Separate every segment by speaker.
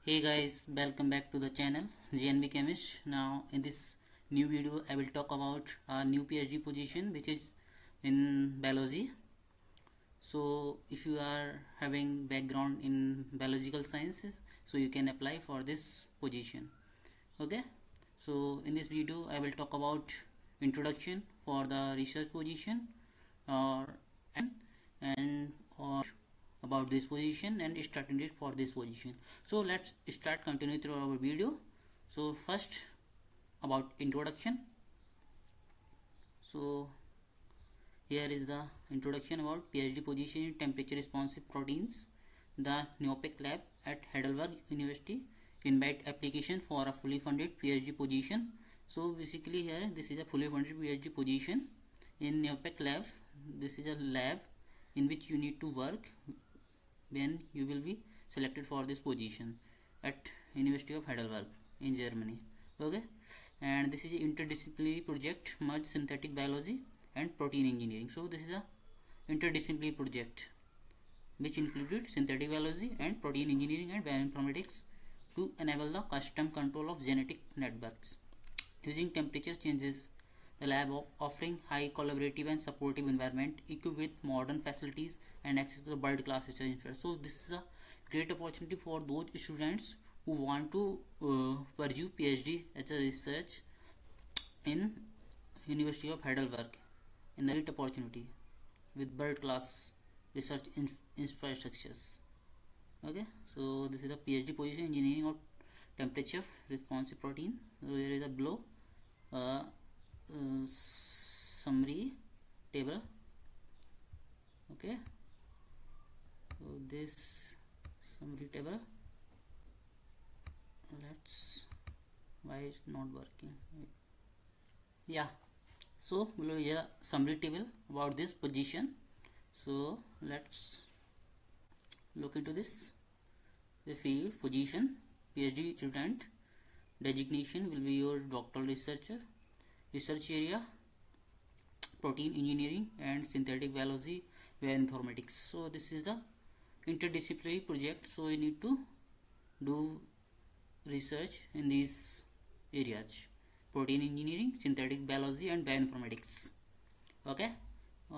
Speaker 1: Hey guys, welcome back to the channel GNB Chemist. Now in this new video I will talk about a new PhD position which is in biology. So if you are having background in biological sciences, so you can apply for this position. Okay, so in this video I will talk about introduction for the research position or and or about this position and starting date for this position. So let's start continue through our video. So first about introduction. So here is the introduction about PhD position in temperature responsive proteins. The NEOPEC lab at Heidelberg University invite application for a fully funded PhD position. So basically here this is a fully funded PhD position in NEOPEC lab. This is a lab in which you need to work when you will be selected for this position at University of Heidelberg in Germany. Okay, and this is an interdisciplinary project merge synthetic biology and protein engineering. So this is a interdisciplinary project which included synthetic biology and protein engineering and bioinformatics to enable the custom control of genetic networks using temperature changes. The lab offering high collaborative and supportive environment equipped with modern facilities and access to the world class research infrastructure. So this is a great opportunity for those students who want to pursue PhD as a research in University of Heidelberg, in the great opportunity with world class research infrastructures. Okay, so this is a PhD position engineering of temperature responsive protein. So here is a below summary table. Okay, so this summary table, let's, why is not working? Yeah, so below here summary table about this position. So let's look into this. The field position, PhD student, designation will be your doctoral researcher, research area protein engineering and synthetic biology bioinformatics. So this is the interdisciplinary project, so you need to do research in these areas: protein engineering, synthetic biology and bioinformatics. Okay,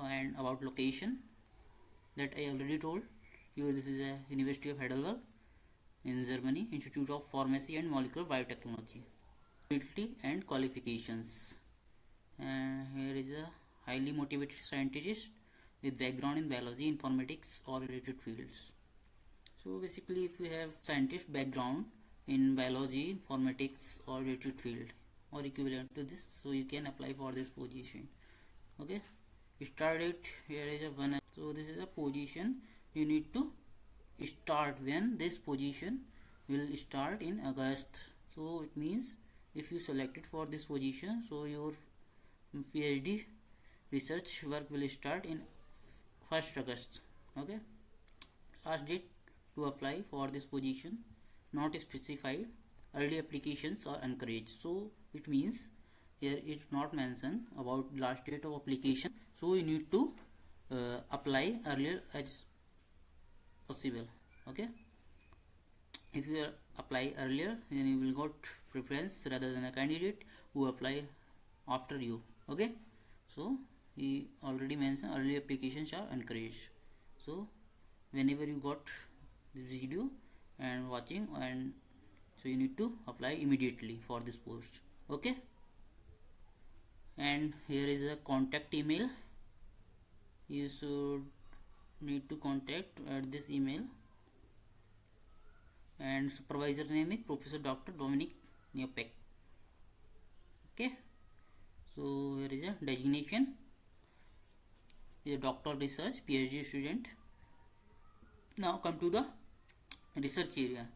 Speaker 1: and about location, that I already told you, this is a University of Heidelberg in Germany, Institute of Pharmacy and Molecular Biotechnology. Ability and qualifications, here is a highly motivated scientist with background in biology, informatics or related fields. So basically if you have scientist background in biology, informatics or related field or equivalent to this, so you can apply for this position. Okay, start date, here is a one. So this is a position you need to start when this position will start in August. So it means if you selected for this position, so your PhD research work will start in 1st August. Okay, last date to apply for this position not specified. Early applications are encouraged. So it means here it's not mentioned about last date of application, so you need to apply earlier as possible. Okay, if you apply earlier, then you will got preference rather than a candidate who apply after you. Okay, so he already mentioned early applications are encouraged. So whenever you got this video and watching, and so you need to apply immediately for this post. Okay, and here is a contact email. You should need to contact at this email, and supervisor name is Professor Dr. Dominic Neopek. Okay, so here is a designation, is a doctoral research PhD student. Now come to the research area.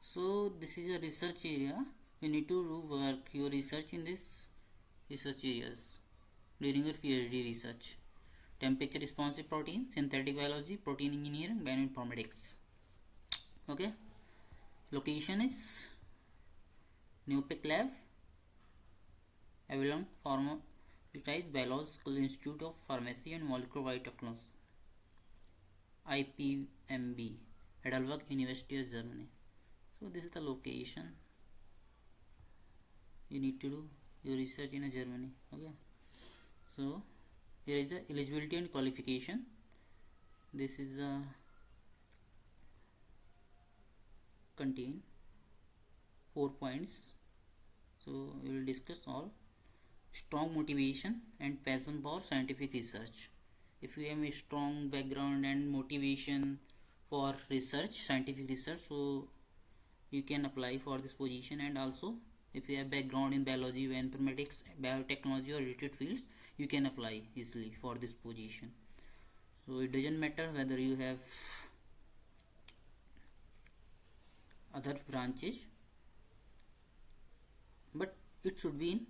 Speaker 1: So this is a research area, you need to do work your research in this research areas during your PhD research: temperature responsive protein, synthetic biology, protein engineering, bioinformatics. Okay, location is NEOPEC lab, Avalon Pharmaceuticals Biological Institute of Pharmacy and Molecular Biotechnology, IPMB, Heidelberg University of Germany. So this is the location. You need to do your research in Germany. Okay, so here is the eligibility and qualification. This is the contain 4 points, so we will discuss all. Strong motivation and passion for scientific research. If you have a strong background and motivation for research, scientific research, so you can apply for this position. And also if you have background in biology, informatics, biotechnology or related fields, you can apply easily for this position. So it doesn't matter whether you have other branches, but it should be in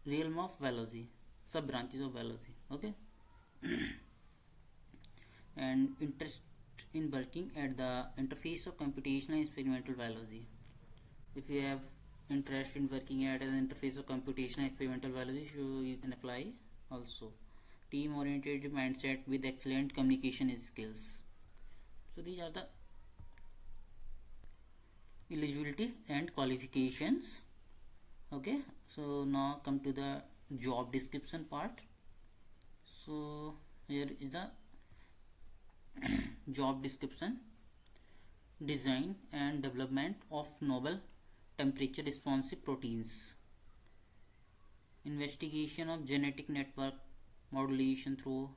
Speaker 1: realm of biology, sub branches of biology. Okay. And interest in working at the interface of computational and experimental biology. If you have interest in working at an interface of computational and experimental biology, so you can apply also. Team oriented mindset with excellent communication skills. So these are the eligibility and qualifications. Okay, so now come to the job description part. So here is the job description. Design and development of novel temperature responsive proteins, investigation of genetic network modulation through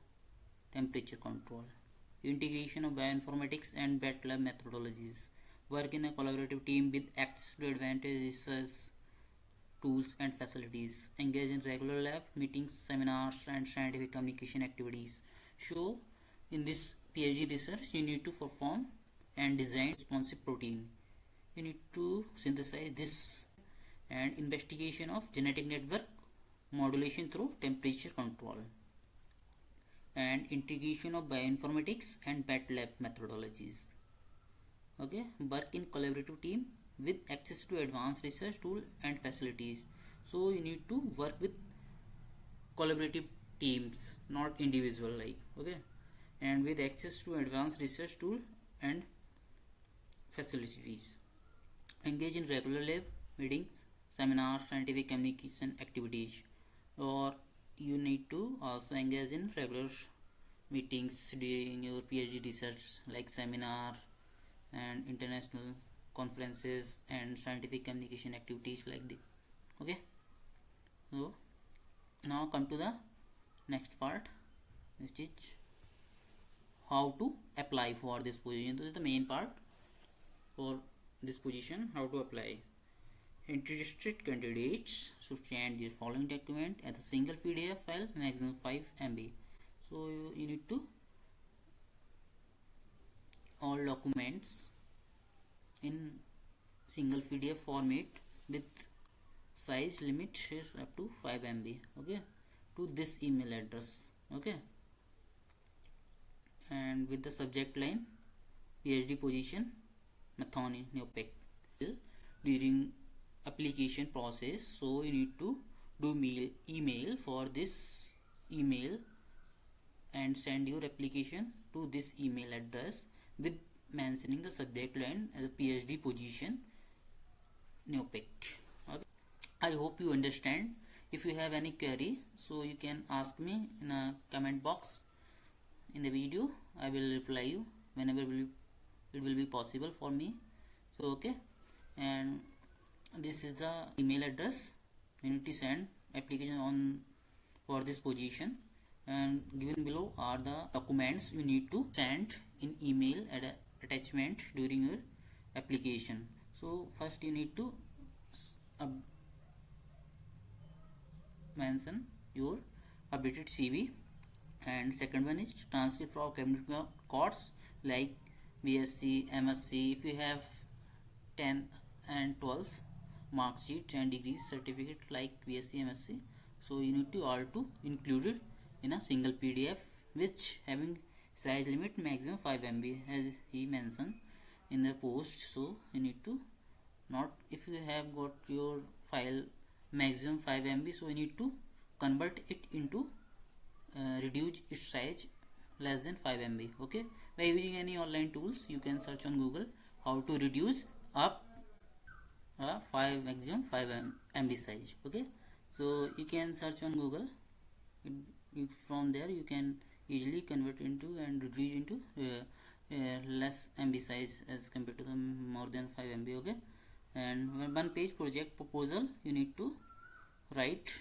Speaker 1: temperature control, integration of bioinformatics and wet lab methodologies, work in a collaborative team with access to advanced research tools and facilities, engage in regular lab meetings, seminars and scientific communication activities. So in this PhD research, you need to perform and design responsive protein. You need to synthesize this, and investigation of genetic network modulation through temperature control, and integration of bioinformatics and wet lab methodologies. Okay, work in collaborative team with access to advanced research tool and facilities. So you need to work with collaborative teams, not individual like. Okay, and with access to advanced research tool and facilities. Engage in regular lab meetings, seminars, scientific communication activities. Or you need to also engage in regular meetings during your PhD research, like seminar and international conferences and scientific communication activities like this. Okay, so now come to the next part, which is how to apply for this position. This is the main part for this position, how to apply. Interested candidates should send the following document as a single PDF file, maximum 5 MB. So you need to all documents in single PDF format with size limit is up to 5 MB. Okay, to this email address. Okay, and with the subject line PhD position Mathony Neopec. During application process, so you need to do email for this email and send your application to this email address with mentioning the subject line as a PhD position Neopec. Okay, I hope you understand. If you have any query, so you can ask me in a comment box in the video. I will reply you whenever it will be possible for me. So okay, and this is the email address. You need to send application on for this position, and given below are the documents you need to send in email at a attachment during your application. So first you need to mention your updated CV, and second one is transcript of academic course like BSc, MSc. If you have 10 and 12 mark sheet and degree certificate like BSc, MSc, so you need to all to include it in a single PDF, which having size limit maximum 5 MB as he mentioned in the post. So you need to not, if you have got your file maximum 5 MB, so you need to convert it into reduce its size less than 5 MB. Okay, by using any online tools, you can search on Google how to reduce up a 5 maximum 5 MB size. Okay, so you can search on Google. From there you can easily convert into and reduce into less MB size as compared to the more than 5 MB. Okay, and one page project proposal you need to write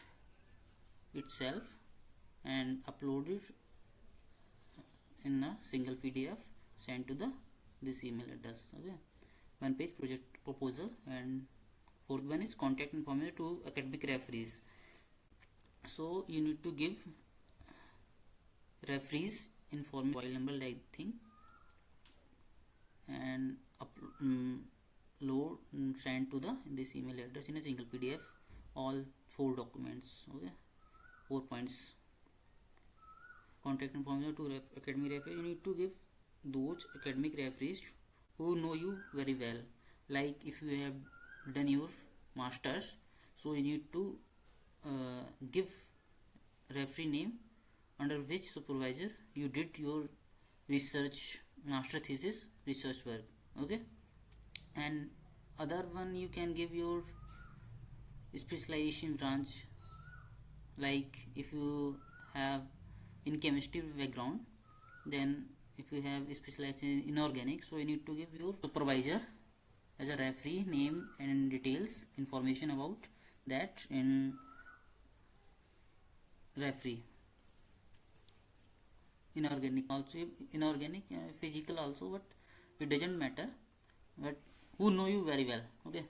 Speaker 1: itself and upload it in a single PDF sent to the this email address. Okay, one page project proposal. And fourth one is contact information to academic referees. So you need to give referees information, mobile number like thing, and load send to the this email address in a single PDF all 4 documents. Okay, 4 points. Contact information to academic referees. You need to give those academic referees who know you very well. Like if you have done your masters, so you need to give referee name under which supervisor you did your research master thesis research work. Okay, and other one you can give your specialization branch. Like if you have in chemistry background, then if you have specialization in inorganic, so you need to give your supervisor as a referee name and details information about that in referee. Inorganic also, inorganic physical also, but it doesn't matter, but who know you very well. Okay,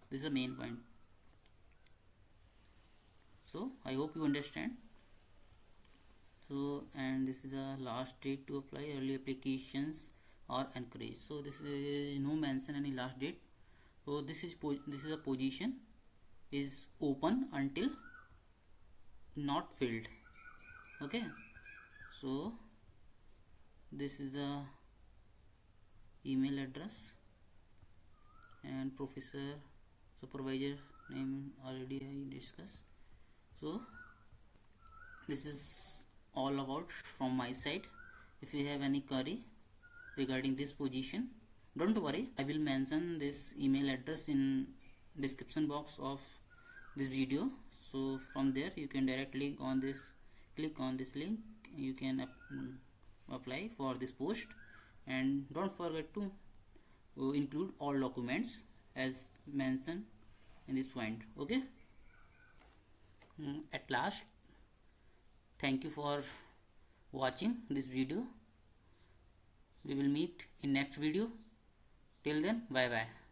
Speaker 1: this is the main point. So I hope you understand. So, and this is the last date to apply. Early applications are encouraged. So this is no mention any last date. So this is a position is open until not filled. Okay, so this is a email address and professor supervisor name already I discussed. So this is all about from my side. If you have any query regarding this position, don't worry, I will mention this email address in description box of this video. So from there you can directly click on this link, you can apply for this post. And don't forget to include all documents as mentioned in this point. Okay, at last, thank you for watching this video. We will meet in next video. Till then, bye bye.